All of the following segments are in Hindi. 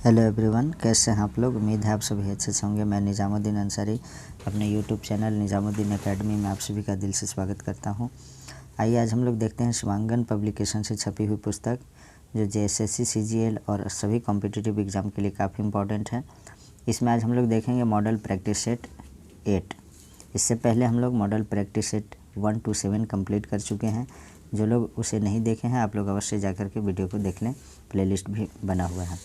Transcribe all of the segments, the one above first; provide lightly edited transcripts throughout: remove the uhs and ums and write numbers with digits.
हेलो एवरीवन, कैसे हैं आप लोग। उम्मीद है आप सभी अच्छे से होंगे। मैं निज़ामुद्दीन अंसारी अपने यूट्यूब चैनल निज़ामुद्दीन एकेडमी में आप सभी का दिल से स्वागत करता हूं। आइए आज हम लोग देखते हैं शिवांगन पब्लिकेशन से छपी हुई पुस्तक जो JSSC CGL और सभी कॉम्पिटिटिव एग्ज़ाम के लिए काफ़ी इंपॉर्टेंट है। इसमें आज हम लोग देखेंगे मॉडल प्रैक्टिस सेट 8। इससे पहले हम लोग model practice set 1 to 7 complete कर चुके हैं। जो लोग उसे नहीं देखे हैं आप लोग अवश्य जाकर के वीडियो को देख लें, प्लेलिस्ट भी बना हुआ है।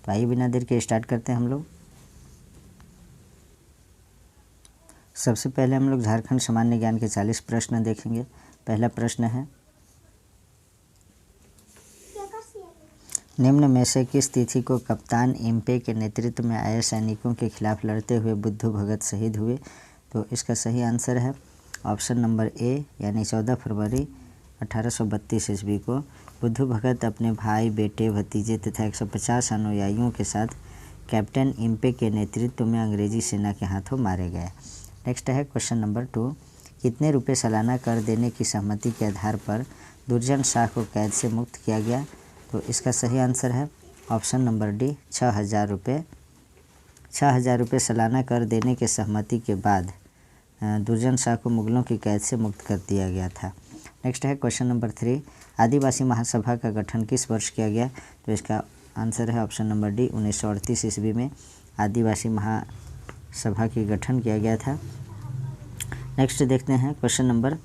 तो आइए बिना देर के स्टार्ट करते हैं हम लोग। सबसे पहले हम लोग झारखंड सामान्य ज्ञान के 40 प्रश्न देखेंगे। पहला प्रश्न है, निम्न में से किस तिथि को कप्तान इम्पे के नेतृत्व में आए सैनिकों के खिलाफ लड़ते हुए बुद्धू भगत शहीद हुए। तो इसका सही आंसर है ऑप्शन नंबर ए, यानी 14 फरवरी 1832 ईस्वी को बुद्धू भगत अपने भाई, बेटे, भतीजे तथा 150 अनुयायियों के साथ कैप्टन इम्पे के नेतृत्व में अंग्रेजी सेना के हाथों मारे गए। नेक्स्ट है क्वेश्चन नंबर 2, कितने रुपए सालाना कर देने की सहमति के आधार पर दुर्जन शाह को कैद से मुक्त किया गया। तो इसका सही आंसर है ऑप्शन नंबर डी, 6000 रुपये। 6000 रुपये सालाना कर देने के सहमति के बाद दुर्जन शाह को मुगलों की कैद से मुक्त कर दिया गया था। नेक्स्ट है क्वेश्चन नंबर 3, आदिवासी महासभा का गठन किस वर्ष किया गया। तो इसका आंसर है ऑप्शन नंबर डी, 1938 ईस्वी में आदिवासी महासभा की गठन किया गया था। नेक्स्ट देखते हैं क्वेश्चन नंबर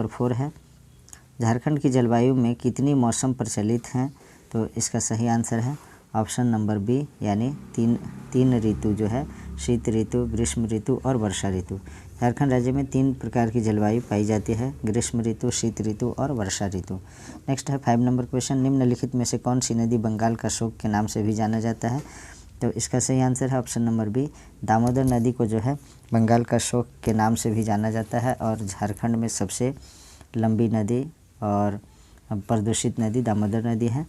4 है, झारखंड की जलवायु में कितनी मौसम प्रचलित हैं। तो इसका सही आंसर है ऑप्शन नंबर बी, यानी तीन ऋतु जो है, शीत ऋतु, ग्रीष्म ऋतु और वर्षा ऋतु। झारखंड राज्य में 3 प्रकार की जलवायु पाई जाती है, ग्रीष्म ऋतु, शीत ऋतु और वर्षा ऋतु। नेक्स्ट है 5 नंबर क्वेश्चन, निम्नलिखित में से कौन सी नदी बंगाल का शोक के नाम से भी जाना जाता है। तो इसका सही आंसर है ऑप्शन नंबर बी, दामोदर नदी को जो है बंगाल का शोक के नाम से भी जाना जाता है और झारखंड में सबसे लंबी नदी और प्रदूषित नदी दामोदर नदी है।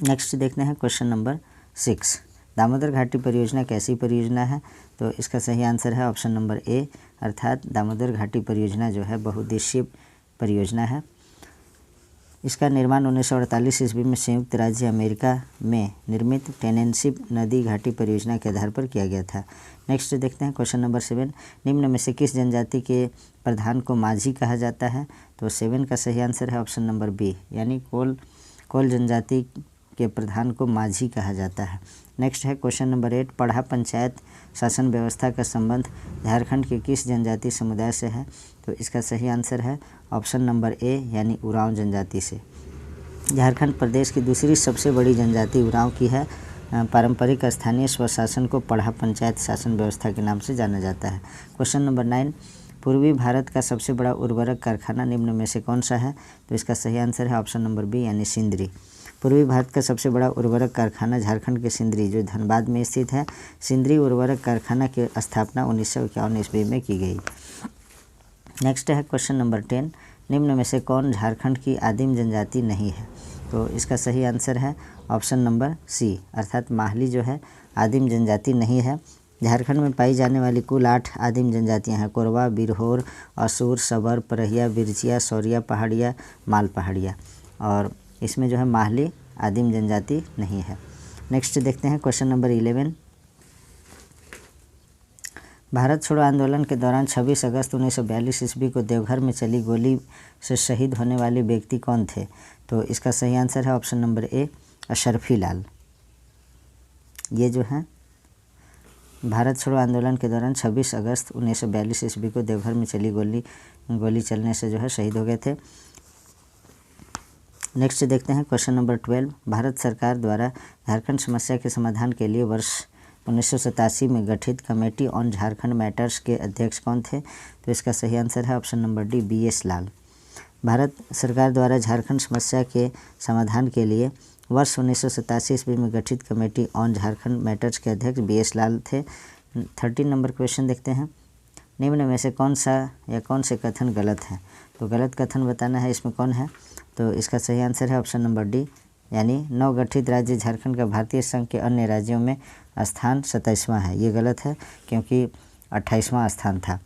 नेक्स्ट देखते हैं क्वेश्चन नंबर 6, दामोदर घाटी परियोजना कैसी परियोजना है। तो इसका सही आंसर है ऑप्शन नंबर ए, अर्थात दामोदर घाटी परियोजना जो है बहुउद्देशीय परियोजना है। इसका निर्माण 1948 ईस्वी में संयुक्त राज्य अमेरिका में निर्मित टेनेंसी नदी घाटी परियोजना के आधार पर किया गया था। नेक्स्ट देखते हैं क्वेश्चन नंबर 7, निम्न में से किस जनजाति के प्रधान को माझी कहा जाता है। तो 7 का सही आंसर है ऑप्शन नंबर बी, यानी कोल जनजाति के प्रधान को माझी कहा जाता है। नेक्स्ट है क्वेश्चन नंबर 8, पढ़ा पंचायत शासन व्यवस्था का संबंध झारखंड के किस जनजाति समुदाय से है। तो इसका सही आंसर है ऑप्शन नंबर ए, यानी उरांव जनजाति से। झारखंड प्रदेश की दूसरी सबसे बड़ी जनजाति उरांव की है। पारंपरिक स्थानीय स्वशासन को पढ़ा पंचायत शासन व्यवस्था के नाम से जाना जाता है। क्वेश्चन नंबर 9, पूर्वी भारत का सबसे बड़ा उर्वरक कारखाना निम्न में से कौन सा है। तो इसका सही आंसर है ऑप्शन नंबर बी, यानी सिंदरी। पूर्वी भारत का सबसे बड़ा उर्वरक कारखाना झारखंड के सिंदरी जो धनबाद में स्थित है, सिंदरी उर्वरक कारखाना की स्थापना 1951 ईस्वी में की गई। नेक्स्ट है क्वेश्चन नंबर 10, निम्न में से कौन झारखंड की आदिम जनजाति नहीं है। तो इसका सही आंसर है ऑप्शन नंबर सी, अर्थात माहली जो है आदिम जनजाति नहीं है। झारखंड में पाई जाने वाली कुल 8 आदिम जनजातियां हैं, कोरवा, बिरहोर, असुर, सबर, परहिया, बिरचिया, सौरिया पहाड़िया, माल पहाड़िया, और इसमें जो है माहली आदिम जनजाति नहीं है। नेक्स्ट देखते हैं क्वेश्चन नंबर 11, भारत छोड़ो आंदोलन के दौरान 26 अगस्त 1942 ईस्वी को देवघर में चली गोली से शहीद होने वाले व्यक्ति कौन थे। तो इसका सही आंसर है ऑप्शन नंबर ए, अशरफी लाल। ये जो है भारत छोड़ो आंदोलन के दौरान 26 अगस्त 1942 ईस्वी को देवघर में चली गोली चलने से जो है शहीद हो गए थे। नेक्स्ट देखते हैं क्वेश्चन नंबर 12, भारत सरकार द्वारा झारखंड समस्या के समाधान के लिए वर्ष 1987 में गठित कमेटी ऑन झारखंड मैटर्स के अध्यक्ष कौन थे। तो इसका सही आंसर है ऑप्शन नंबर डी, BS लाल। भारत सरकार द्वारा झारखंड समस्या के समाधान के लिए वर्ष 1987 ईस्वी में गठित कमेटी ऑन झारखंड मैटर्स के अध्यक्ष BS लाल थे। 13 नंबर क्वेश्चन देखते हैं, निम्न में से कौन से कथन गलत हैं। तो गलत कथन बताना है, इसमें कौन है। तो इसका सही आंसर है ऑप्शन नंबर डी, यानी नवगठित राज्य झारखंड का भारतीय संघ के अन्य राज्यों में स्थान 27वां है। ये गलत है क्योंकि 28वां स्थान था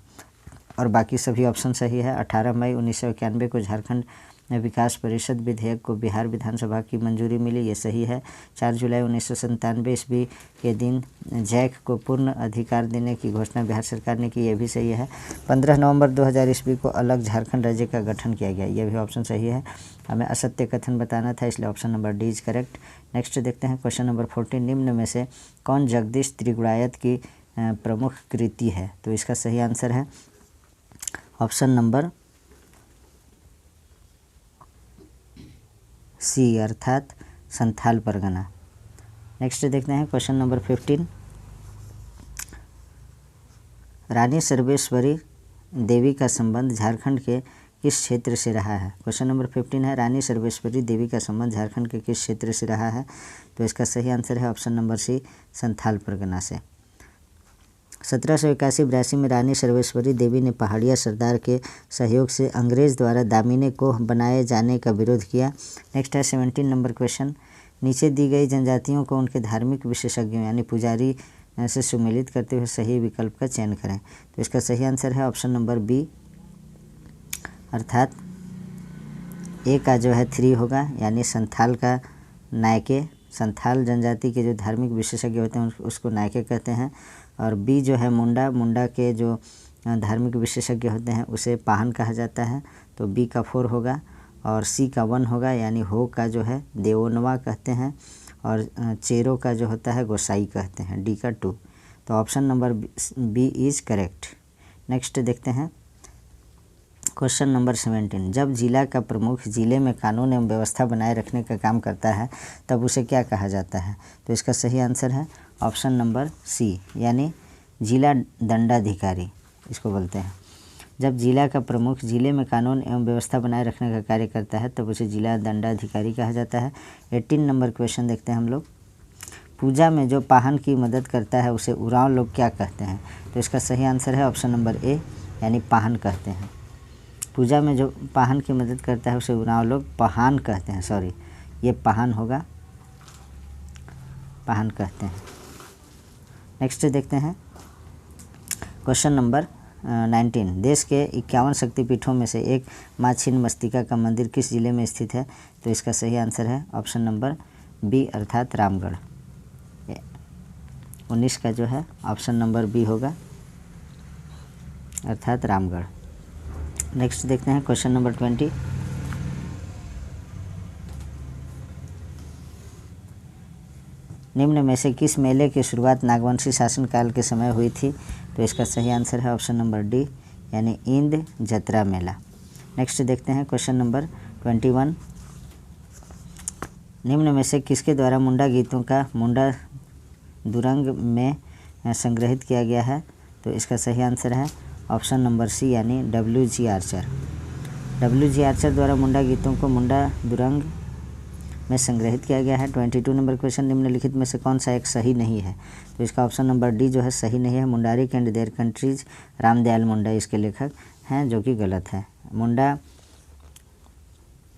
और बाकी सभी ऑप्शन सही है। 18 मई 1991 को झारखंड विकास परिषद विधेयक को बिहार विधानसभा की मंजूरी मिली, ये सही है। 4 जुलाई 1997 ईस्वी के दिन जैक को पूर्ण अधिकार देने की घोषणा बिहार सरकार ने की, ये भी सही है। 15 नवंबर 2000 ईस्वी को अलग झारखंड राज्य का गठन किया गया, ये भी ऑप्शन सही है। हमें असत्य कथन बताना था, इसलिए option number D is correct. Next देखते हैं क्वेश्चन नंबर 14, निम्न में से कौन जगदीश त्रिगुणायत की प्रमुख कृति है? तो इसका सही आंसर है ऑप्शन नंबर सी अर्थात संथाल परगना। नेक्स्ट देखते हैं क्वेश्चन नंबर 15, रानी सर्वेश्वरी देवी का संबंध झारखंड के किस क्षेत्र से रहा है? क्वेश्चन नंबर 15 है, रानी सर्वेश्वरी देवी का संबंध झारखंड के किस क्षेत्र से रहा है? तो इसका सही आंसर है option number C Santhal Pargana से। 1781-82 में रानी सर्वेश्वरी देवी ने पहाड़िया सरदार के सहयोग से अंग्रेज़ द्वारा दामिनी कोह बनाए जाने का विरोध किया। नेक्स्ट है 17 नंबर क्वेश्चन, नीचे दी गई जनजातियों को उनके धार्मिक विशेषज्ञों यानी पुजारी से सुमेलित करते हुए सही विकल्प का चयन करें। तो इसका सही आंसर है ऑप्शन नंबर बी अर्थात ए का जो है 3 होगा, यानी संथाल का नायके। संथाल जनजाति के जो धार्मिक विशेषज्ञ होते हैं उसको नायके कहते हैं। और बी जो है मुंडा, मुंडा के जो धार्मिक विशेषज्ञ होते हैं उसे पाहन कहा जाता है, तो बी का 4 होगा। और सी का 1 होगा, यानी हो का जो है देवोनवा कहते हैं, और चेरो का जो होता है गोसाई कहते हैं, डी का 2। तो option number B is correct. Next देखते हैं क्वेश्चन नंबर 17, जब जिला का प्रमुख जिले में कानून एवं व्यवस्था बनाए रखने का काम करता है तब उसे क्या कहा जाता है? तो इसका सही आंसर है ऑप्शन नंबर सी, यानी जिला दंडाधिकारी इसको बोलते हैं। जब जिला का प्रमुख जिले में कानून एवं व्यवस्था बनाए रखने का कार्य करता है तब उसे जिला दंडाधिकारी कहा जाता है। 18 नंबर क्वेश्चन देखते हैं हम लोग, पूजा में जो पाहन की मदद करता है उसे उरांव लोग क्या कहते हैं? तो इसका सही आंसर है ऑप्शन नंबर ए, यानी पाहन कहते हैं। पूजा में जो पाहन की मदद करता है उसे उरांव लोग पहान कहते हैं, सॉरी ये पाहन होगा, पाहन कहते हैं। नेक्स्ट देखते हैं क्वेश्चन नंबर 19, देश के 51 शक्तिपीठों में से एक माँ छिन्नमस्तिका का मंदिर किस जिले में स्थित है? तो इसका सही आंसर है ऑप्शन नंबर बी अर्थात रामगढ़। 19 का जो है ऑप्शन नंबर बी होगा अर्थात रामगढ़। नेक्स्ट देखते हैं क्वेश्चन नंबर 20, निम्न में से किस मेले की शुरुआत नागवंशी शासनकाल के समय हुई थी? तो इसका सही आंसर है ऑप्शन नंबर डी, यानी इंद जतरा मेला। नेक्स्ट देखते हैं क्वेश्चन नंबर 21, निम्न में से किसके द्वारा मुंडा गीतों का मुंडा दुरंग में संग्रहित किया गया है? तो इसका सही आंसर है ऑप्शन नंबर सी, यानी WG आर्चर। WG आर्चर द्वारा मुंडा गीतों को मुंडा दुरंग में संग्रहित किया गया है। 22 नंबर क्वेश्चन, निम्नलिखित में से कौन सा एक सही नहीं है? तो इसका ऑप्शन नंबर डी जो है सही नहीं है। Mundari and their countries, Ramdayal Munda इसके लेखक हैं, जो कि गलत है।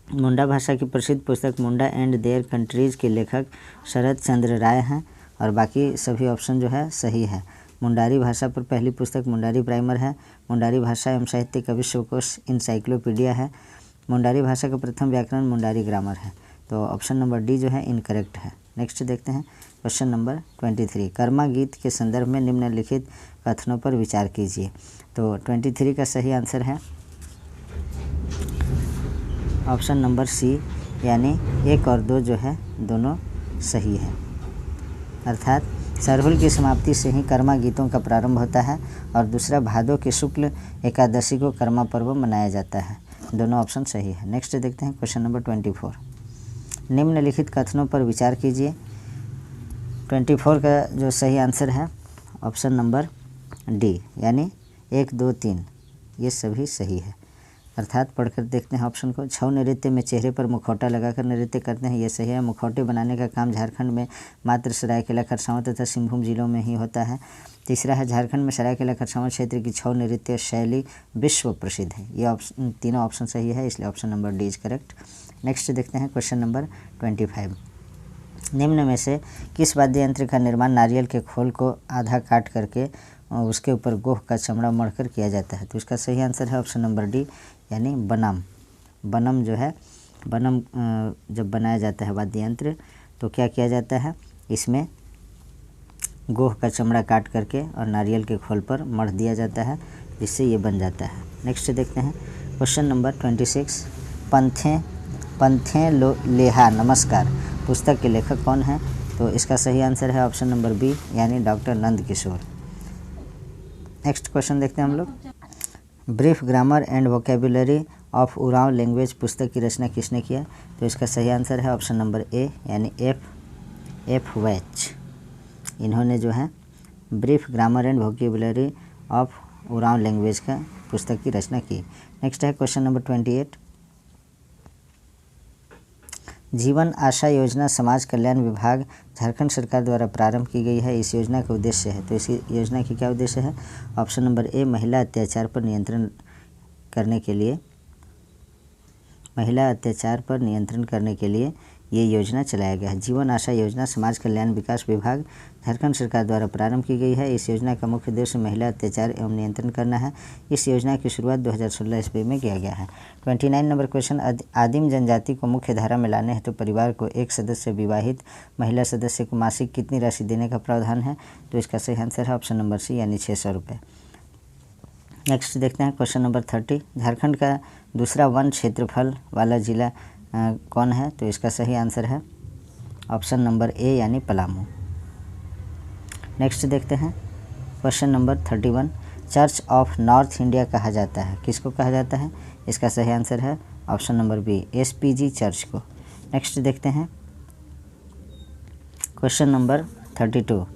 मुंडा भाषा की प्रसिद्ध पुस्तक मुंडा एंड देयर कंट्रीज के लेखक शरद चंद्र राय हैं, और बाकी सभी ऑप्शन जो है सही है। मुंडारी भाषा पर पहली पुस्तक मुंडारी प्राइमर है। मुंडारी भाषा एवं साहित्य का विश्वकोश इंसाइक्लोपीडिया है। मुंडारी भाषा का प्रथम व्याकरण मुंडारी ग्रामर है। तो ऑप्शन नंबर डी जो है इनकरेक्ट है। नेक्स्ट देखते हैं क्वेश्चन नंबर 23, कर्मा गीत के संदर्भ में निम्नलिखित कथनों पर विचार कीजिए। तो 23 का सही आंसर है ऑप्शन नंबर सी, यानी 1 और 2 जो है दोनों सही है। अर्थात सरहुल की समाप्ति से ही कर्मा गीतों का प्रारंभ होता है, और दूसरा भादों के शुक्ल एकादशी को कर्मा पर्व मनाया जाता है। दोनों ऑप्शन सही है। नेक्स्ट देखते हैं क्वेश्चन नंबर 24, निम्नलिखित कथनों पर विचार कीजिए। 24 का जो सही आंसर है ऑप्शन नंबर डी, यानी 1, 2, 3 ये सभी सही है। अर्थात पढ़कर देखते हैं ऑप्शन को। छऊ नृत्य में चेहरे पर मुखौटा लगाकर नृत्य करते हैं, ये सही है। मुखौटे बनाने का काम झारखंड में मात्र सरायकेला खरसावां तथा सिंहभूम जिलों में ही होता है। तीसरा है, झारखंड में सरायकेला खरसावां क्षेत्र की छऊ नृत्य शैली विश्व प्रसिद्ध है। ये ऑप्शन तीनों ऑप्शन सही है, इसलिए option number D is correct. Next देखते हैं क्वेश्चन नंबर 25, निम्न में से किस वाद्य यंत्र का निर्माण नारियल के खोल को आधा काट करके उसके ऊपर गोह का चमड़ा मढ़कर किया जाता है? तो इसका सही आंसर है ऑप्शन नंबर डी, यानी बनाम। बनम जो है, बनम जब बनाया जाता है वाद्य यंत्र तो क्या किया जाता है, इसमें गोह का चमड़ा काट करके और नारियल के खोल पर मढ़ दिया जाता है, जिससे ये बन जाता है। नेक्स्ट देखते हैं क्वेश्चन नंबर 26। पंथे लेहा नमस्कार पुस्तक के लेखक कौन है? तो इसका सही आंसर है ऑप्शन नंबर बी यानी doctor Nand Kishore. Next question देखते हैं हम लोग। Brief grammar and vocabulary of Oraon language पुस्तक की रचना किसने किया? तो इसका सही आंसर है ऑप्शन नंबर ए यानी एफ वेच। इन्होंने जो है brief grammar and vocabulary of Oraon language का पुस्तक की रचना की। नेक्स्ट है क्वेश्चन नंबर 28। जीवन आशा योजना समाज कल्याण विभाग झारखंड सरकार द्वारा प्रारंभ की गई है। इस योजना का उद्देश्य है, तो इस योजना की क्या उद्देश्य है? ऑप्शन नंबर ए महिला अत्याचार पर नियंत्रण करने के लिए ये योजना चलाया गया है। जीवन आशा योजना समाज कल्याण विकास विभाग झारखंड सरकार द्वारा प्रारंभ की गई है। इस योजना का मुख्य उद्देश्य महिला अत्याचार एवं नियंत्रण करना है। इस योजना की शुरुआत 2016 ईस्वी में किया गया है। 29 नंबर क्वेश्चन। आदिम जनजाति को मुख्य धारा में लाने हेतु परिवार को एक सदस्य विवाहित महिला सदस्य को मासिक कितनी राशि देने का प्रावधान है? तो इसका सही आंसर है ऑप्शन नंबर सी यानी 600 रुपये। नेक्स्ट देखते हैं क्वेश्चन नंबर 30। झारखंड का दूसरा वन क्षेत्रफल वाला जिला कौन है? तो इसका सही आंसर है ऑप्शन नंबर ए यानी पलामू। नेक्स्ट देखते हैं question number 31। Church of north India कहा जाता है, किसको कहा जाता है? इसका सही आंसर है option number B SPG church को। नेक्स्ट देखते हैं question number 32।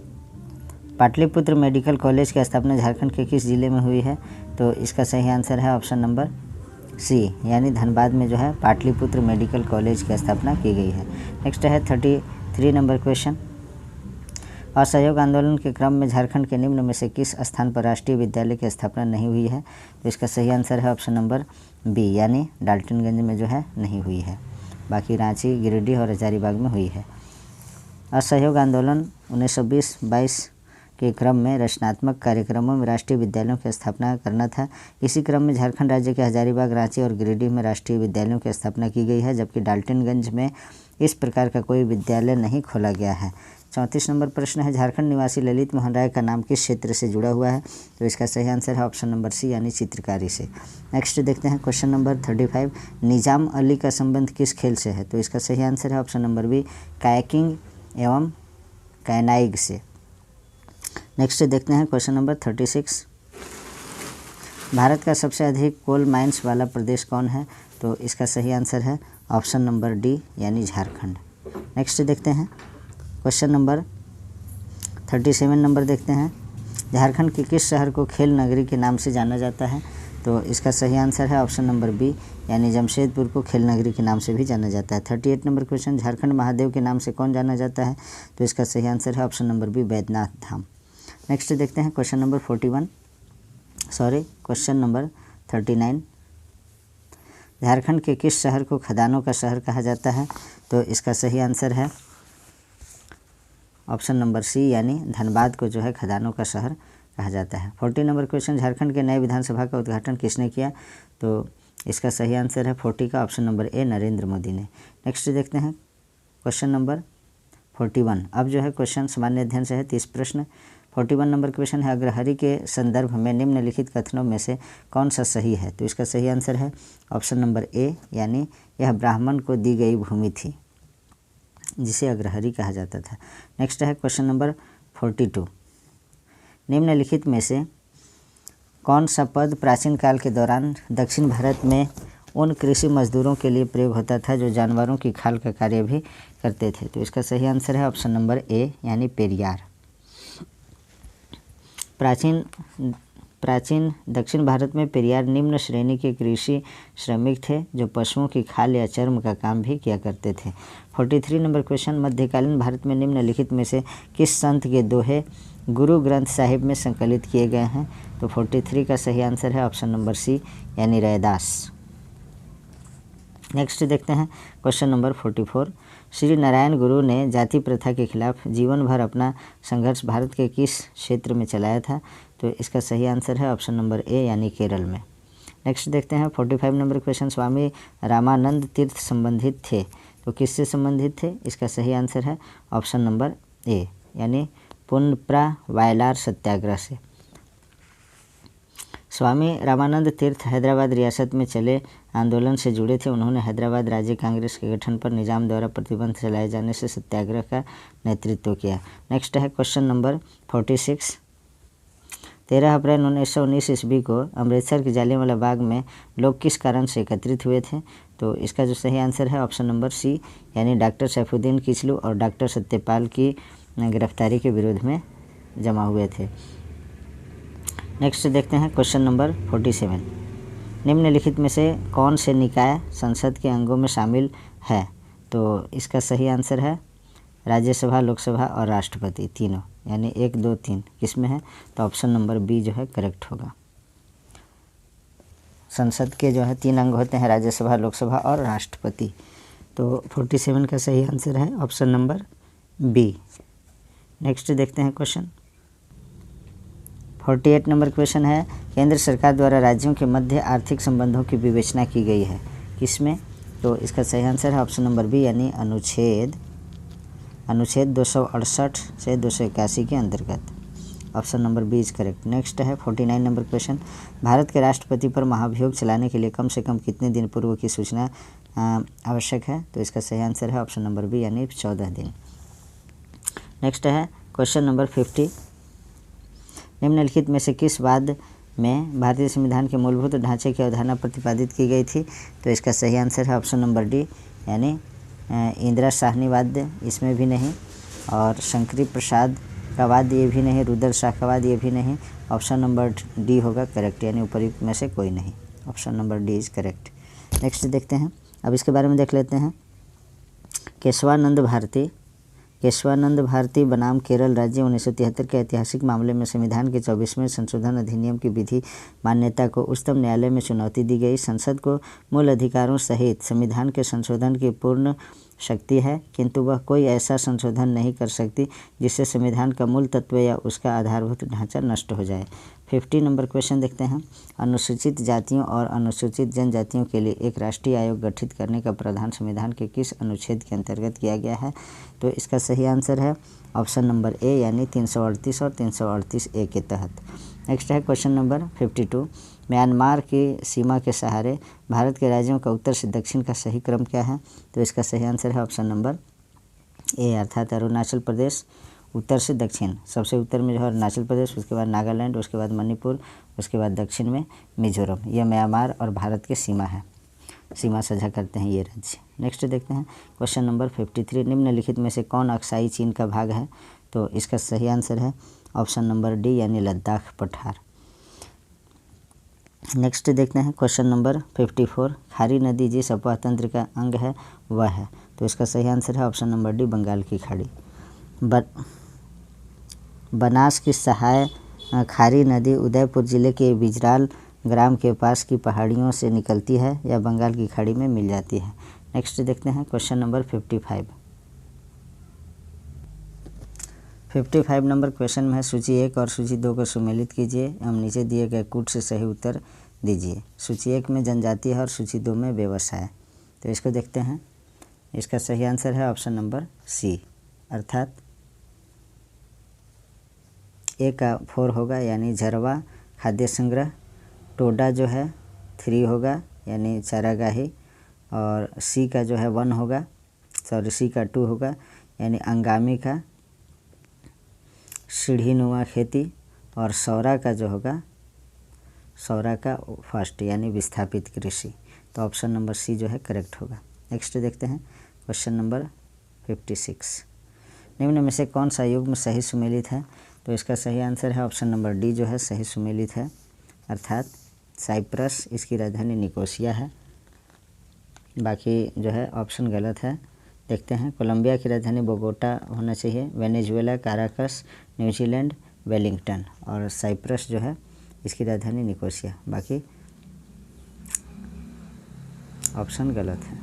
Pataliputra medical college की स्थापना झारखंड के किस जिले में हुई है? तो इसका सही आंसर है ऑप्शन नंबर सी यानी धनबाद में जो है पाटलिपुत्र मेडिकल कॉलेज की स्थापना की गई है। नेक्स्ट है 33 नंबर क्वेश्चन। असहयोग आंदोलन के क्रम में झारखंड के निम्न में से किस स्थान पर राष्ट्रीय विद्यालय की स्थापना नहीं हुई है? तो इसका सही आंसर है ऑप्शन नंबर बी यानी डाल्टनगंज में जो है नहीं हुई है, बाकी रांची, गिरिडीह और हजारीबाग में हुई है। असहयोग आंदोलन 1920-22 के क्रम में रचनात्मक कार्यक्रमों में राष्ट्रीय विद्यालयों की स्थापना करना था। इसी क्रम में झारखंड राज्य के हजारीबाग, रांची और गिरिडीह में राष्ट्रीय विद्यालयों की स्थापना की गई है, जबकि डाल्टनगंज में इस प्रकार का कोई विद्यालय नहीं खोला गया है। 34 नंबर प्रश्न है। झारखंड निवासी ललित मोहन राय का नाम किस क्षेत्र से जुड़ा हुआ है? तो इसका सही आंसर है ऑप्शन नंबर सी यानी चित्रकारी से। नेक्स्ट देखते हैं क्वेश्चन नंबर 35। निजाम अली का संबंध किस खेल से है? तो इसका सही आंसर है ऑप्शन नंबर बी कायाकिंग एवं कैनाइग से। नेक्स्ट देखते हैं क्वेश्चन नंबर 36। भारत का सबसे अधिक कोल माइंस वाला प्रदेश कौन है? तो इसका सही आंसर है ऑप्शन नंबर डी यानी झारखंड। नेक्स्ट देखते हैं क्वेश्चन नंबर 37 नंबर देखते हैं। झारखंड के किस शहर को खेल नगरी के नाम से जाना जाता है? तो इसका सही आंसर है ऑप्शन नंबर बी यानी जमशेदपुर को खेल नगरी के नाम से भी जाना जाता है। 38 नंबर क्वेश्चन। झारखंड महादेव के नाम से कौन जाना जाता है? तो इसका सही आंसर है option number B Baidyanath Dham. Next देखते हैं क्वेश्चन नंबर 39। झारखंड के किस शहर को खदानों का शहर कहा जाता है? तो इसका सही आंसर है ऑप्शन नंबर सी यानी धनबाद को जो है खदानों का शहर कहा जाता है। 40 नंबर क्वेश्चन। झारखंड के नए विधानसभा का उद्घाटन किसने किया? तो इसका सही आंसर है 40 का option number A Narendra Modi ने। नेक्स्ट देखते हैं क्वेश्चन नंबर 41। अब जो है क्वेश्चन सामान्य अध्ययन से है 30 प्रश्न। 41 नंबर क्वेश्चन है। अग्रहरि के संदर्भ में निम्नलिखित कथनों में से कौन सा सही है? तो इसका सही आंसर है ऑप्शन नंबर ए यानी यह ब्राह्मण को दी गई भूमि थी, जिसे अग्रहरि कहा जाता था। नेक्स्ट है क्वेश्चन नंबर 42। निम्नलिखित में से कौन सा पद प्राचीन काल के दौरान दक्षिण भारत में उन कृषि मजदूरों के लिए प्रयोग होता था जो जानवरों की खाल का कार्य भी करते थे? तो इसका सही आंसर है ऑप्शन नंबर ए यानी पेरियार। प्राचीन दक्षिण भारत में पेरियार निम्न श्रेणी के कृषि श्रमिक थे जो पशुओं की खाल या चर्म का काम भी किया करते थे। 43 नंबर क्वेश्चन। मध्यकालीन भारत में निम्नलिखित में से किस संत के दोहे गुरु ग्रंथ साहिब में संकलित किए गए हैं? तो 43 का सही आंसर है ऑप्शन नंबर सी यानी रैदास। नेक्स्ट देखते हैं क्वेश्चन नंबर 44। श्री नारायण गुरु ने जाति प्रथा के खिलाफ जीवन भर अपना संघर्ष भारत के किस क्षेत्र में चलाया था? तो इसका सही आंसर है ऑप्शन नंबर ए यानी केरल में। नेक्स्ट देखते हैं 45 नंबर क्वेश्चन, स्वामी रामानंद तीर्थ संबंधित थे तो किससे संबंधित थे? इसका सही आंसर है ऑप्शन नंबर ए यानी पुनप्रा वायलार सत्याग्रह से। स्वामी रामानंद तीर्थ हैदराबाद रियासत में चले आंदोलन से जुड़े थे। उन्होंने हैदराबाद राज्य कांग्रेस के गठन पर निजाम द्वारा प्रतिबंध चलाए जाने से सत्याग्रह का नेतृत्व किया। नेक्स्ट है क्वेश्चन नंबर 46, 13 अप्रैल 1919 ईस्वी को अमृतसर के जालियांवाला बाग में लोग किस कारण से एकत्रित हुए थे? तो इसका जो सही आंसर है ऑप्शन नंबर सी यानी डॉक्टर सैफुद्दीन किचलू और डॉक्टर सत्यपाल की गिरफ्तारी के विरोध में जमा हुए थे। नेक्स्ट देखते हैं क्वेश्चन नंबर 47, निम्नलिखित में से कौन से निकाय संसद के अंगों में शामिल है? तो इसका सही आंसर है राज्यसभा, लोकसभा और राष्ट्रपति तीनों, यानी 1, 2, 3 किसमें है? तो ऑप्शन नंबर बी जो है करेक्ट होगा। संसद के जो है 3 अंग होते हैं, राज्यसभा, लोकसभा और राष्ट्रपति। तो 47 का सही आंसर है ऑप्शन नंबर बी। नेक्स्ट देखते हैं क्वेश्चन 48 नंबर क्वेश्चन है, केंद्र सरकार द्वारा राज्यों के मध्य आर्थिक संबंधों की विवेचना की गई है किसमें? तो इसका सही आंसर है ऑप्शन नंबर बी यानी अनुच्छेद 268 से 281 के अंतर्गत। Option number B is correct. Next है 49 नंबर क्वेश्चन, भारत के राष्ट्रपति पर महाभियोग चलाने के लिए कम से कम कितने दिन पूर्व की सूचना आवश्यक है? तो इसका सही आंसर है ऑप्शन नंबर बी यानी 14 दिन। नेक्स्ट है क्वेश्चन नंबर 50, निम्नलिखित में से किस वाद में भारतीय संविधान के मूलभूत ढांचे की अवधारणा प्रतिपादित की गई थी? तो इसका सही आंसर है ऑप्शन नंबर डी यानी इंदिरा साहनी वाद, इसमें भी नहीं, और शंकरी प्रसाद का वाद ये भी नहीं, रुद्र शाह का वाद ये भी नहीं। ऑप्शन नंबर डी होगा करेक्ट, यानी उपर्युक्त में से कोई नहीं। Option number D is correct. Next देखते हैं, अब इसके बारे में देख लेते हैं। केशवानंद भारती बनाम केरल राज्य 1973 के ऐतिहासिक मामले में संविधान के 24वें संशोधन अधिनियम की विधि मान्यता को उच्चतम न्यायालय में चुनौती दी गई। संसद को मूल अधिकारों सहित संविधान के संशोधन की पूर्ण शक्ति है, किंतु वह कोई ऐसा संशोधन नहीं कर सकती जिससे संविधान का मूल तत्व या उसका आधारभूत ढांचा नष्ट हो जाए। 50 नंबर क्वेश्चन देखते हैं। अनुसूचित जातियों और अनुसूचित जनजातियों के लिए एक राष्ट्रीय आयोग गठित करने का प्रावधान संविधान के किस अनुच्छेद के अंतर्गत किया गया है? तो इसका सही आंसर है ऑप्शन नंबर ए यानी 338 और 338A के तहत। नेक्स्ट है क्वेश्चन नंबर 52, म्यांमार की सीमा के सहारे भारत के राज्यों का उत्तर से दक्षिण का सही क्रम क्या है? तो इसका सही आंसर है ऑप्शन नंबर ए अर्थात अरुणाचल प्रदेश उत्तर से दक्षिण। सबसे उत्तर में जो है अरुणाचल प्रदेश, उसके बाद नागालैंड, उसके बाद मणिपुर, उसके बाद दक्षिण में मिजोरम। यह म्यांमार और भारत की सीमा है, सीमा साझा करते हैं ये राज्य। नेक्स्ट देखते हैं क्वेश्चन नंबर 53, निम्नलिखित में से कौन अक्साई चीन का भाग है? तो इसका सही आंसर है ऑप्शन नंबर डी यानी लद्दाख पठार। नेक्स्ट देखते हैं क्वेश्चन नंबर 54, खारी नदी जिस अपवाह तंत्र का अंग है वह है? तो इसका सही आंसर है ऑप्शन नंबर डी बंगाल की खाड़ी। बनास की सहाय खारी नदी उदयपुर जिले के बिजराल ग्राम के पास की पहाड़ियों से निकलती है या बंगाल की खाड़ी में मिल जाती है। नेक्स्ट देखते हैं क्वेश्चन नंबर 55 नंबर क्वेश्चन में है, सूची 1 और सूची 2 को सुमेलित कीजिए एवं नीचे दिए गए कूट से सही उत्तर दीजिए। सूची 1 में जनजाति है और सूची 2 में व्यवसाय। तो इसको देखते हैं। इसका सही आंसर है ऑप्शन नंबर सी अर्थात ए का 4 होगा यानी झरवा खाद्य संग्रह, टोडा जो है 3 होगा यानी चारागाही, और सी का जो है 1 होगा, सी का 2 होगा यानी अंगामी का सीढ़ीनुमा खेती, और सौरा का जो होगा सौरा का फर्स्ट यानी विस्थापित कृषि। तो ऑप्शन नंबर सी जो है करेक्ट होगा। नेक्स्ट देखते हैं क्वेश्चन नंबर 56, निम्न में से कौन सा युग्म सही सुमेलित है? तो इसका सही आंसर है ऑप्शन नंबर डी जो है सही सुमेलित है अर्थात साइप्रस, इसकी राजधानी निकोसिया है। बाकी जो है ऑप्शन गलत है। देखते हैं, कोलंबिया की राजधानी बोगोटा होना चाहिए, वेनेजुएला काराकस, न्यूजीलैंड वेलिंगटन, और साइप्रस जो है इसकी राजधानी निकोसिया। बाकी ऑप्शन गलत है।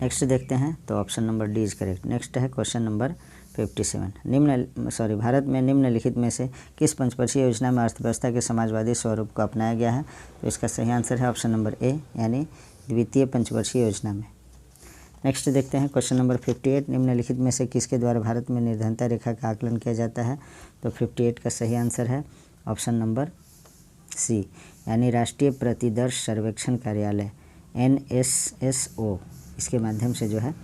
नेक्स्ट देखते हैं, तो option number D is correct. Next है क्वेश्चन नंबर 57 भारत में निम्नलिखित में से किस पंचवर्षीय योजना में अर्थव्यवस्था के समाजवादी स्वरूप को अपनाया गया है? तो इसका सही आंसर है ऑप्शन नंबर ए यानी द्वितीय पंचवर्षीय योजना में। नेक्स्ट देखते हैं क्वेश्चन नंबर 58, निम्नलिखित में से किसके द्वारा भारत में निर्धनता रेखा का आकलन किया जाता है? तो 58 का सही आंसर है ऑप्शन नंबर सी यानी राष्ट्रीय प्रतिदर्श सर्वेक्षण कार्यालय NSSO, इसके माध्यम से जो है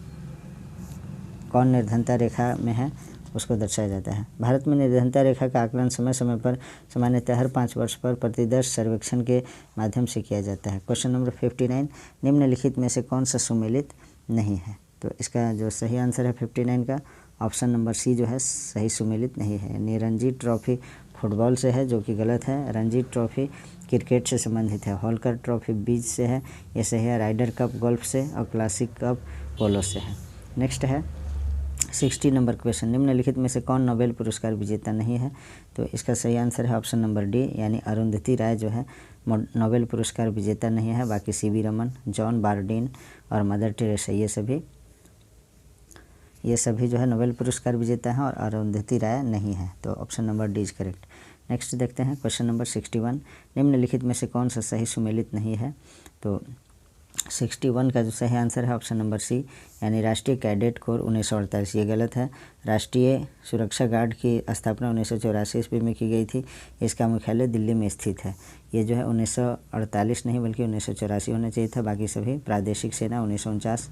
कौन निर्धनता रेखा में है उसको दर्शाया जाता है। भारत में निर्धनता रेखा का आकलन समय समय पर सामान्यतः हर 5 वर्ष पर प्रतिदर्श सर्वेक्षण के माध्यम से किया जाता है। क्वेश्चन नंबर 59, निम्नलिखित में से कौन सा सुमेलित नहीं है? तो इसका जो सही आंसर है 59 का ऑप्शन नंबर सी जो है सही सुमेलित नहीं है, यानी रणजी ट्रॉफी फुटबॉल से है जो कि गलत है। रणजी ट्रॉफी क्रिकेट से संबंधित है। होलकर ट्रॉफी बीच से है, ये सही है। राइडर कप गोल्फ से और क्लासिक कप पोलो से है। नेक्स्ट है 60 नंबर क्वेश्चन, निम्नलिखित में से कौन नोबेल पुरस्कार विजेता नहीं है? तो इसका सही आंसर है ऑप्शन नंबर डी यानी अरुंधति राय जो है नोबेल पुरस्कार विजेता नहीं है। बाकी CV रमन, जॉन बार्डीन और मदर टेरेसा ये सभी जो है नोबेल पुरस्कार विजेता हैं और अरुंधति राय नहीं है। तो option number D is correct. Next देखते हैं क्वेश्चन नंबर 61, निम्नलिखित में से कौन सा सही सुमेलित नहीं है? तो 61 का जो सही आंसर है ऑप्शन नंबर सी यानी राष्ट्रीय कैडेट कोर 1948, ये गलत है। राष्ट्रीय सुरक्षा गार्ड की स्थापना 1984 ईस्वी में की गई थी। इसका मुख्यालय दिल्ली में स्थित है। ये जो है 1948 नहीं बल्कि 1984 होना चाहिए था। बाकी सभी प्रादेशिक सेना 1949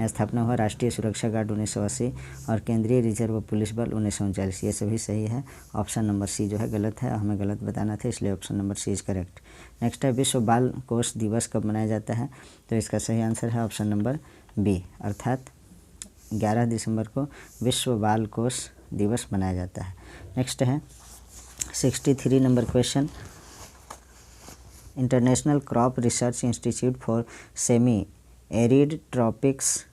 स्थापना हुआ, राष्ट्रीय सुरक्षा गार्ड 1980 और केंद्रीय रिजर्व पुलिस बल 1939, ये सभी सही है। ऑप्शन नंबर सी जो है गलत है, हमें गलत बताना था इसलिए option number C is correct. Next है विश्व बाल कोष दिवस कब मनाया जाता है? तो इसका सही आंसर है ऑप्शन नंबर बी अर्थात 11 दिसंबर को विश्व बाल कोष दिवस मनाया जाता है। नेक्स्ट है 63 number question, international crop research institute for semi arid tropics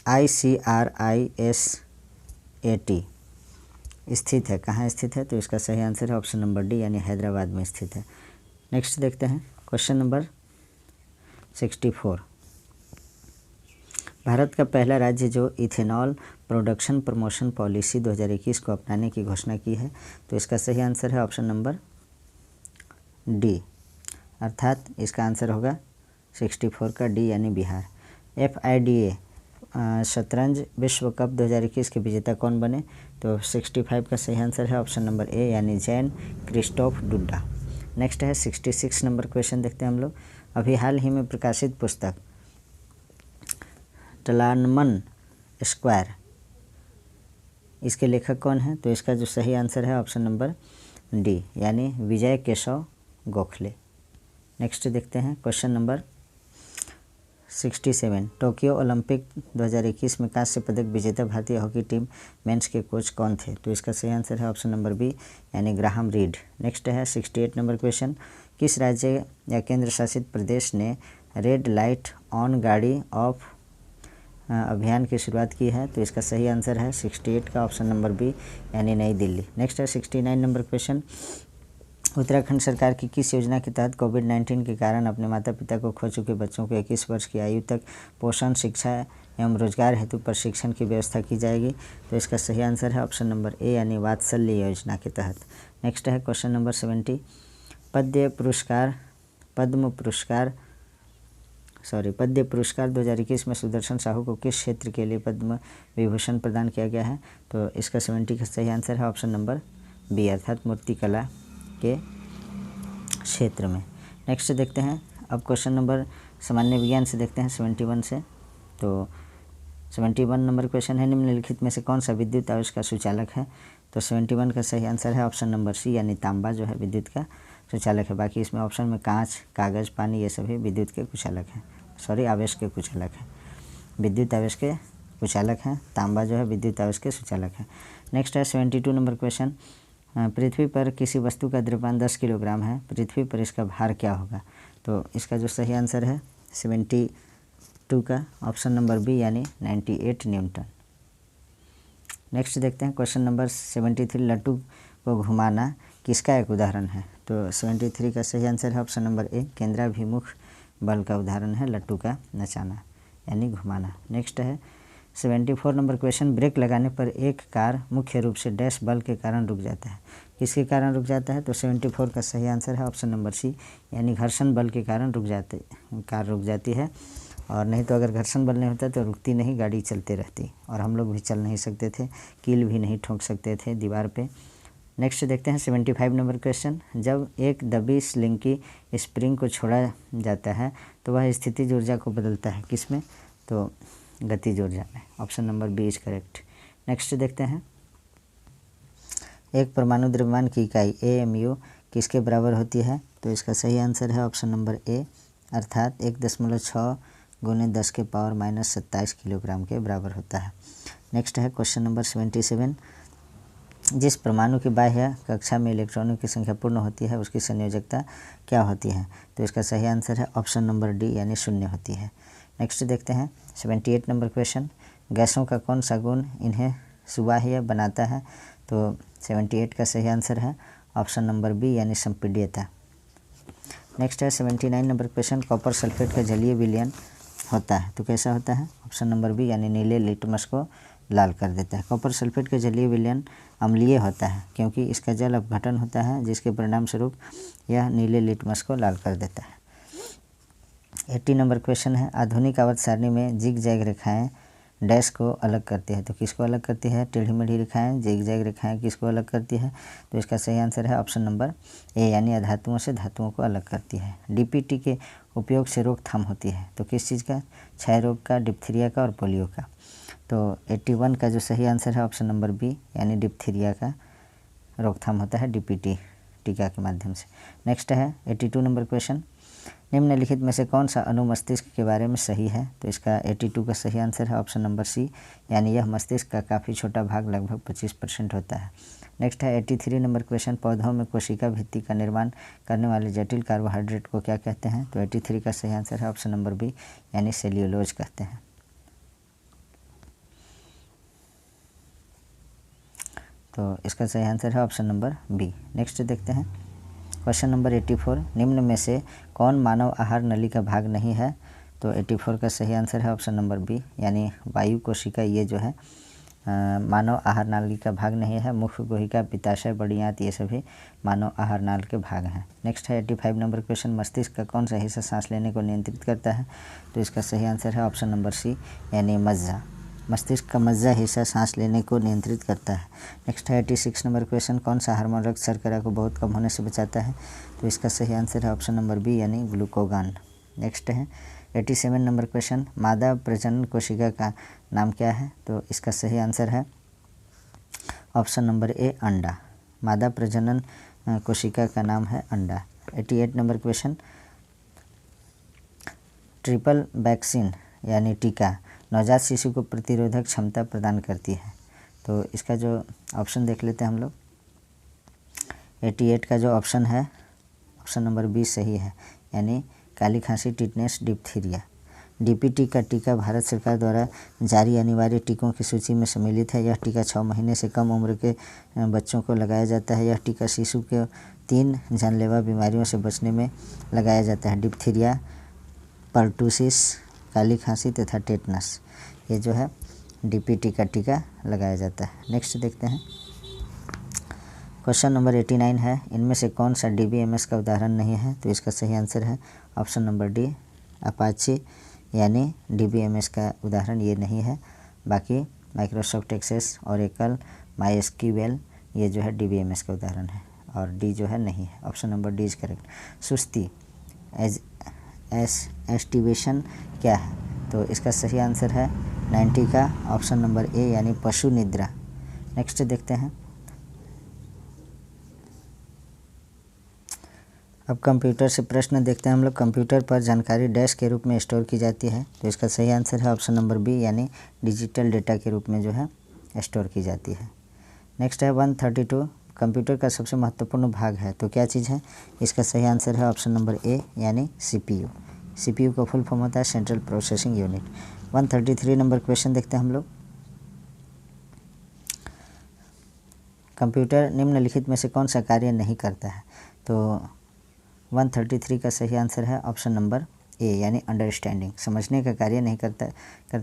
ICRISAT स्थित है, कहाँ स्थित है? तो इसका सही आंसर है ऑप्शन नंबर डी यानी हैदराबाद में स्थित है। नेक्स्ट देखते हैं क्वेश्चन नंबर 64, भारत का पहला राज्य जो इथेनॉल प्रोडक्शन प्रमोशन पॉलिसी 2021 को अपनाने की घोषणा की है। तो इसका सही आंसर है ऑप्शन नंबर डी अर्थात इसका आंसर होगा 64 का डी यानी बिहार। FIDA शतरंज विश्व कप 2021 के विजेता कौन बने? तो 65 का सही आंसर है ऑप्शन नंबर ए यानी जैन क्रिस्टोफ डुड्डा। नेक्स्ट है 66 नंबर क्वेश्चन देखते हैं हम लोग। अभी हाल ही में प्रकाशित पुस्तक टलानमन स्क्वायर, इसके लेखक कौन है? तो इसका जो सही आंसर है ऑप्शन नंबर डी यानी विजय केशव गोखले। नेक्स्ट देखते हैं क्वेश्चन नंबर 67, टोक्यो ओलंपिक 2021 में कांस्य पदक विजेता भारतीय हॉकी टीम मेंस के कोच कौन थे? तो इसका सही आंसर है ऑप्शन नंबर बी यानी ग्राहम रीड। नेक्स्ट है 68 नंबर क्वेश्चन, किस राज्य या केंद्र शासित प्रदेश ने रेड लाइट ऑन गाड़ी ऑफ अभियान की शुरुआत की है? तो इसका सही आंसर है 68 का ऑप्शन नंबर बी यानी नई दिल्ली। नेक्स्ट है 69 नंबर क्वेश्चन, उत्तराखंड सरकार की किस योजना के तहत कोविड-19 के कारण अपने माता पिता को खो चुके बच्चों को 21 वर्ष की आयु तक पोषण, शिक्षा एवं रोजगार हेतु प्रशिक्षण की व्यवस्था की जाएगी? तो इसका सही आंसर है ऑप्शन नंबर ए यानी वात्सल्य योजना के तहत। नेक्स्ट है क्वेश्चन नंबर 70, पद्म पुरस्कार 2021 में सुदर्शन साहू को किस क्षेत्र के लिए पद्म विभूषण प्रदान किया गया है? तो इसका 70 का सही आंसर है ऑप्शन नंबर बी अर्थात मूर्तिकला के क्षेत्र में। नेक्स्ट देखते हैं अब क्वेश्चन नंबर सामान्य विज्ञान से देखते हैं 71 से। तो 71 नंबर क्वेश्चन है, निम्नलिखित में से कौन सा विद्युत आवेश का सुचालक है? तो 71 का सही आंसर है ऑप्शन नंबर सी यानी तांबा जो है विद्युत का सुचालक है। बाकी इसमें ऑप्शन में कांच, कागज़, पानी ये सभी विद्युत के कुचालक हैं, आवेश के कुचालक हैं। विद्युत आवेश के कुचालक हैं, तांबा जो है विद्युत आवेश के सुचालक है। नेक्स्ट है 72 नंबर क्वेश्चन, पृथ्वी पर किसी वस्तु का द्रव्यमान 10 किलोग्राम है, पृथ्वी पर इसका भार क्या होगा? तो इसका जो सही आंसर है 72 का ऑप्शन नंबर बी यानी 98 न्यूटन। नेक्स्ट देखते हैं क्वेश्चन नंबर 73, लट्टू को घुमाना किसका एक उदाहरण है? तो 73 का सही आंसर है ऑप्शन नंबर ए केंद्राभिमुख बल का उदाहरण है लट्टू का नचाना यानी घुमाना। नेक्स्ट है 74 नंबर क्वेश्चन, ब्रेक लगाने पर एक कार मुख्य रूप से डैश बल के कारण रुक जाता है। किसके कारण रुक जाता है? तो 74 का सही आंसर है ऑप्शन नंबर सी, यानी घर्षण बल के कारण कार रुक जाती है। और नहीं तो अगर घर्षण बल नहीं होता तो रुकती नहीं, गाड़ी चलते रहती और हम लोग भी चल नहीं सकते थे, कील भी नहीं ठोक सकते थे दीवार पे। नेक्स्ट देखते हैं 75 नंबर क्वेश्चन, जब एक दबी स्लिंग की स्प्रिंग को छोड़ा जाता है तो वह स्थितिज ऊर्जा को बदलता है किसमें? तो गतिज ऊर्जा में। Option number B is correct. Next देखते हैं, एक परमाणु द्रव्यमान की इकाई AMU किसके बराबर होती है? तो इसका सही आंसर है ऑप्शन नंबर ए, अर्थात 1.6 गुने 10 के पावर माइनस 27 किलोग्राम के बराबर होता है। नेक्स्ट है क्वेश्चन नंबर 77, जिस परमाणु की बाह्य कक्षा में इलेक्ट्रॉनों की संख्या पूर्ण होती है उसकी संयोजकता क्या होती है? तो इसका सही आंसर है ऑप्शन नंबर डी, यानी 0 होती है। नेक्स्ट देखते हैं 78 नंबर क्वेश्चन, गैसों का कौन सा गुण इन्हें सुबाह्य बनाता है? तो 78 का सही आंसर है ऑप्शन नंबर बी, यानी संपीड्यता। नेक्स्ट है 79 नंबर क्वेश्चन, कॉपर सल्फेट का जलीय विलयन होता है तो कैसा होता है? ऑप्शन नंबर बी, यानी नीले लिटमस को लाल कर देता है। कॉपर सल्फेट का जलीय विलयन अम्लीय होता है क्योंकि इसका जल अपघटन होता है, जिसके परिणाम स्वरूप यह नीले लिटमस को लाल कर देता है। 80 नंबर क्वेश्चन है, आधुनिक आवर्त सारणी में जिग जैग रेखाएं डैश को अलग करती है तो किसको अलग करती है? टेढ़ी मेढ़ी रेखाएं, जिग जैग रेखाएं किसको अलग करती है? तो इसका सही आंसर है ऑप्शन नंबर ए, यानी अधातुओं से धातुओं को अलग करती है। DPT के उपयोग से रोकथाम होती है तो किस चीज़ का? क्षय रोग का, डिप्थीरिया का और पोलियो का। तो 81 का जो सही आंसर है ऑप्शन नंबर बी, यानी डिप्थीरिया का रोकथाम होता है DPT टीका के माध्यम से। नेक्स्ट है 82 नंबर क्वेश्चन, निम्नलिखित में से कौन सा अणु मस्तिष्क के बारे में सही है? तो इसका 82 का सही आंसर है ऑप्शन नंबर सी, यानी यह मस्तिष्क का काफ़ी छोटा भाग लगभग 25% होता है। नेक्स्ट है 83 नंबर क्वेश्चन, पौधों में कोशिका भित्ति का निर्माण करने वाले जटिल कार्बोहाइड्रेट को क्या कहते हैं? तो 83 का सही आंसर है ऑप्शन नंबर बी, यानी सेल्यूलोज कहते हैं। तो इसका सही आंसर है ऑप्शन नंबर बी। नेक्स्ट देखते हैं क्वेश्चन नंबर 84, निम्न में से कौन मानव आहार नली का भाग नहीं है? तो 84 का सही आंसर है ऑप्शन नंबर बी, यानी वायु कोशिका ये जो है मानव आहार नाली का भाग नहीं है। मुख्य कोशिका, पित्ताशय, बड़ी आंत ये सभी मानव आहार नाल के भाग हैं। नेक्स्ट है 85 नंबर क्वेश्चन, मस्तिष्क का कौन सा हिस्सा सांस लेने को नियंत्रित करता है? तो इसका सही आंसर है ऑप्शन नंबर सी, यानी मज्जा। मस्तिष्क का मज्जा हिस्सा सांस लेने को नियंत्रित करता है। नेक्स्ट है 86 नंबर क्वेश्चन, कौन सा हार्मोन रक्त शर्करा को बहुत कम होने से बचाता है? तो इसका सही आंसर है ऑप्शन नंबर बी, यानी ग्लूकोगान। नेक्स्ट है 87 नंबर क्वेश्चन, मादा प्रजनन कोशिका का नाम क्या है? तो इसका सही आंसर है ऑप्शन नंबर ए, अंडा। मादा प्रजनन कोशिका का नाम है अंडा। 88 नंबर क्वेश्चन, ट्रिपल वैक्सीन यानी टीका नवजात शिशु को प्रतिरोधक क्षमता प्रदान करती है तो इसका जो ऑप्शन देख लेते हैं हम लोग। 88 का जो ऑप्शन है ऑप्शन नंबर बी सही है, यानी काली खांसी, टिटनेस, डिप्थीरिया। DPT का टीका भारत सरकार द्वारा जारी अनिवार्य टीकों की सूची में सम्मिलित है। यह टीका 6 महीने से कम उम्र के बच्चों को लगाया जाता है। यह टीका शिशु के 3 जानलेवा बीमारियों से बचने में लगाया जाता है, डिप्थीरिया, पर्टूसिस, काली खांसी तथा टेटनस। ये जो है DPT का टीका लगाया जाता है। नेक्स्ट देखते हैं क्वेश्चन नंबर 89 है, इनमें से कौन सा DBMS का उदाहरण नहीं है? तो इसका सही आंसर है ऑप्शन नंबर डी, अपाचे, यानी DBMS का उदाहरण ये नहीं है। बाकी माइक्रोसॉफ्ट एक्सेस, ओरेकल, माइस्क्यूएल ये जो है DBMS का उदाहरण है और डी जो है नहीं है। Option number D is correct. सुस्ती एस्टिवेशन क्या है? तो इसका सही आंसर है 90 का ऑप्शन नंबर ए, यानी पशु निद्रा। नेक्स्ट देखते हैं, अब कंप्यूटर से प्रश्न देखते हैं हम लोग। कंप्यूटर पर जानकारी डैश के रूप में स्टोर की जाती है तो इसका सही आंसर है ऑप्शन नंबर बी, यानी डिजिटल डेटा के रूप में जो है स्टोर की जाती है। नेक्स्ट है 132, कंप्यूटर का सबसे महत्वपूर्ण भाग है तो क्या चीज़ है? इसका सही आंसर है ऑप्शन नंबर ए, यानी CPU। CPU का फुल फॉर्म होता है central processing unit. 133 number question देखते हैं हम लोग। कंप्यूटर निम्नलिखित में से कौन सा कार्य नहीं करता है? तो 133 का सही आंसर है ऑप्शन नंबर ए यानी अंडरस्टैंडिंग, समझने का कार्य नहीं करता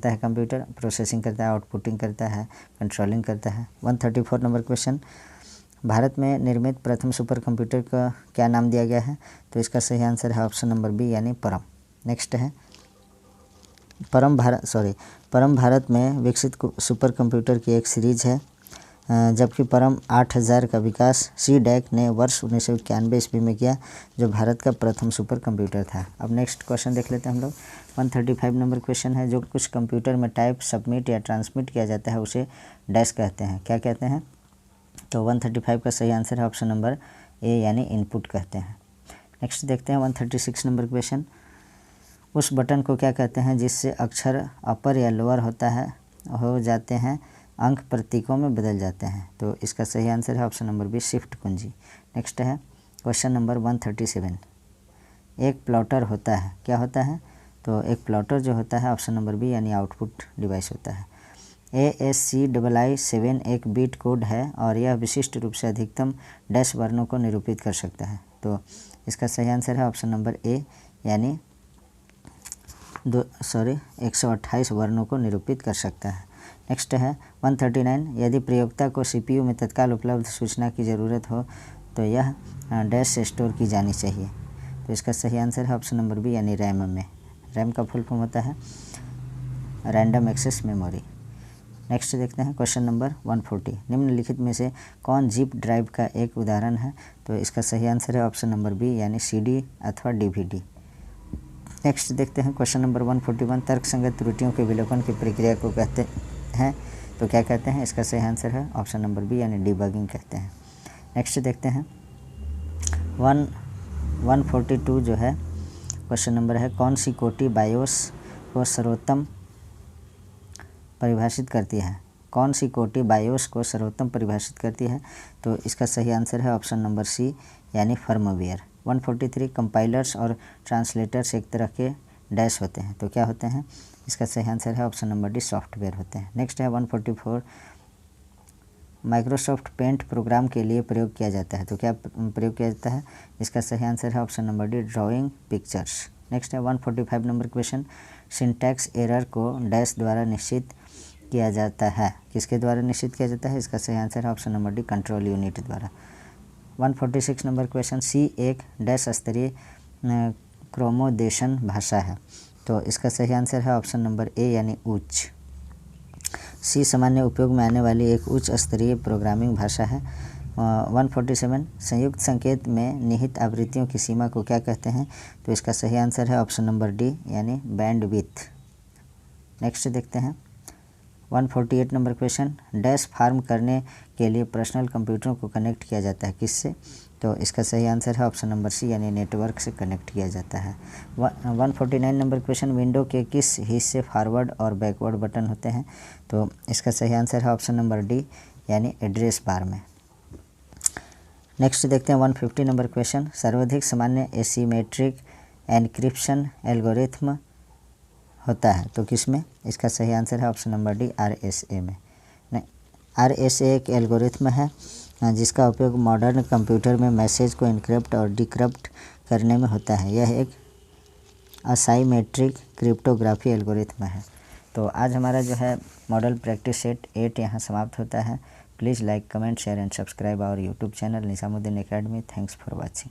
है कंप्यूटर, प्रोसेसिंग करता है, आउटपुटिंग करता है, कंट्रोलिंग करता है। 134 नंबर क्वेश्चन, भारत में निर्मित प्रथम सुपर कंप्यूटर का क्या नाम दिया गया है? तो इसका सही आंसर है ऑप्शन नंबर बी यानी परम। नेक्स्ट है परम भारत में विकसित सुपर कंप्यूटर की एक सीरीज है, जबकि परम 8000 का विकास CDAC ने वर्ष 1991 ईस्वी में किया, जो भारत का प्रथम सुपर कंप्यूटर था। अब नेक्स्ट क्वेश्चन देख लेते हैं हम लोग। 135 नंबर क्वेश्चन है, जो कुछ कंप्यूटर में टाइप, सबमिट या ट्रांसमिट किया जाता है उसे डैश कहते हैं, क्या कहते हैं? तो 135 का सही आंसर है ऑप्शन नंबर ए यानी इनपुट कहते हैं। नेक्स्ट देखते हैं 136 नंबर क्वेश्चन, उस बटन को क्या कहते हैं जिससे अक्षर अपर या लोअर हो जाते हैं, अंक प्रतीकों में बदल जाते हैं? तो इसका सही आंसर है ऑप्शन नंबर बी शिफ्ट कुंजी। नेक्स्ट है क्वेश्चन नंबर 137, एक प्लॉटर होता है, क्या होता है? तो एक प्लॉटर जो होता है ऑप्शन नंबर बी यानी आउटपुट डिवाइस होता है। ASCII-7 एक बीट कोड है और यह विशिष्ट रूप से अधिकतम डैश वर्णों को निरूपित कर सकता है। तो इसका सही आंसर है ऑप्शन नंबर ए यानी 128 वर्णों को निरूपित कर सकता है। नेक्स्ट है 139, यदि प्रयोक्ता को CPU में तत्काल उपलब्ध सूचना की ज़रूरत हो तो यह डैश से स्टोर की जानी चाहिए। तो इसका सही आंसर है ऑप्शन नंबर बी यानी रैम में। रैम का फुल फॉर्म होता है रैंडम एक्सेस मेमोरी। नेक्स्ट देखते हैं क्वेश्चन नंबर 140, निम्नलिखित में से कौन जिप ड्राइव का एक उदाहरण है? तो इसका सही आंसर है ऑप्शन नंबर बी यानी CD अथवा DVD। नेक्स्ट देखते हैं क्वेश्चन नंबर 141, तर्कसंगत त्रुटियों के विलोपन की प्रक्रिया को कहते हैं तो क्या कहते हैं? इसका सही आंसर है ऑप्शन नंबर बी यानी डिबगिंग कहते हैं। नेक्स्ट देखते हैं 142 जो है क्वेश्चन नंबर है, कौन सी कोटि बायोस को सर्वोत्तम परिभाषित करती है? कौन सी कोटि बायोस को सर्वोत्तम परिभाषित करती है? तो इसका सही आंसर है ऑप्शन नंबर सी यानी फर्मवेयर। 143, कंपाइलर्स और ट्रांसलेटर्स एक तरह के डैश होते हैं, तो क्या होते हैं? इसका सही आंसर है ऑप्शन नंबर डी सॉफ्टवेयर होते हैं। नेक्स्ट है 144, माइक्रोसॉफ्ट पेंट प्रोग्राम के लिए प्रयोग किया जाता है, तो क्या प्रयोग किया जाता है? इसका सही आंसर है option number D drawing pictures. Next है 145 नंबर क्वेश्चन, सिंटैक्स एरर को डैश द्वारा निश्चित किया जाता है, किसके द्वारा निश्चित किया जाता है? इसका सही आंसर है option number D control unit द्वारा। 146 नंबर क्वेश्चन, सी एक डैश स्तरीय क्रोमोदेशन भाषा है, तो इसका सही आंसर है ऑप्शन नंबर ए यानी उच्च। सी सामान्य उपयोग में आने वाली एक उच्च स्तरीय प्रोग्रामिंग भाषा है। 147, संयुक्त संकेत में निहित आवृत्तियों की सीमा को क्या कहते हैं? तो इसका सही आंसर है ऑप्शन नंबर डी यानी बैंडविड्थ। नेक्स्ट देखते हैं 148 नंबर क्वेश्चन, डैश फार्म करने के लिए पर्सनल कंप्यूटरों को कनेक्ट किया जाता है, किससे? तो इसका सही आंसर है ऑप्शन नंबर सी यानी नेटवर्क से कनेक्ट किया जाता है। 149 नंबर क्वेश्चन, विंडो के किस हिस्से फॉरवर्ड और बैकवर्ड बटन होते हैं? तो इसका सही आंसर है ऑप्शन नंबर डी यानी एड्रेस बार में। नेक्स्ट देखते हैं 150 नंबर क्वेश्चन, सर्वाधिक सामान्य एसिमेट्रिक एन्क्रिप्शन एल्गोरिथ्म होता है, तो किस में? इसका सही आंसर है ऑप्शन नंबर डी RSA में। RSA एक एल्गोरिथ्म है जिसका उपयोग मॉडर्न कंप्यूटर में मैसेज को इनक्रिप्ट और डिक्रिप्ट करने में होता है। यह एक असाइमेट्रिक क्रिप्टोग्राफी एल्गोरिथ्म है। तो आज हमारा जो है मॉडल प्रैक्टिस सेट 8 यहाँ समाप्त होता है। Please like, comment, share and subscribe our YouTube channel Nizamuddin academy. Thanks for watching.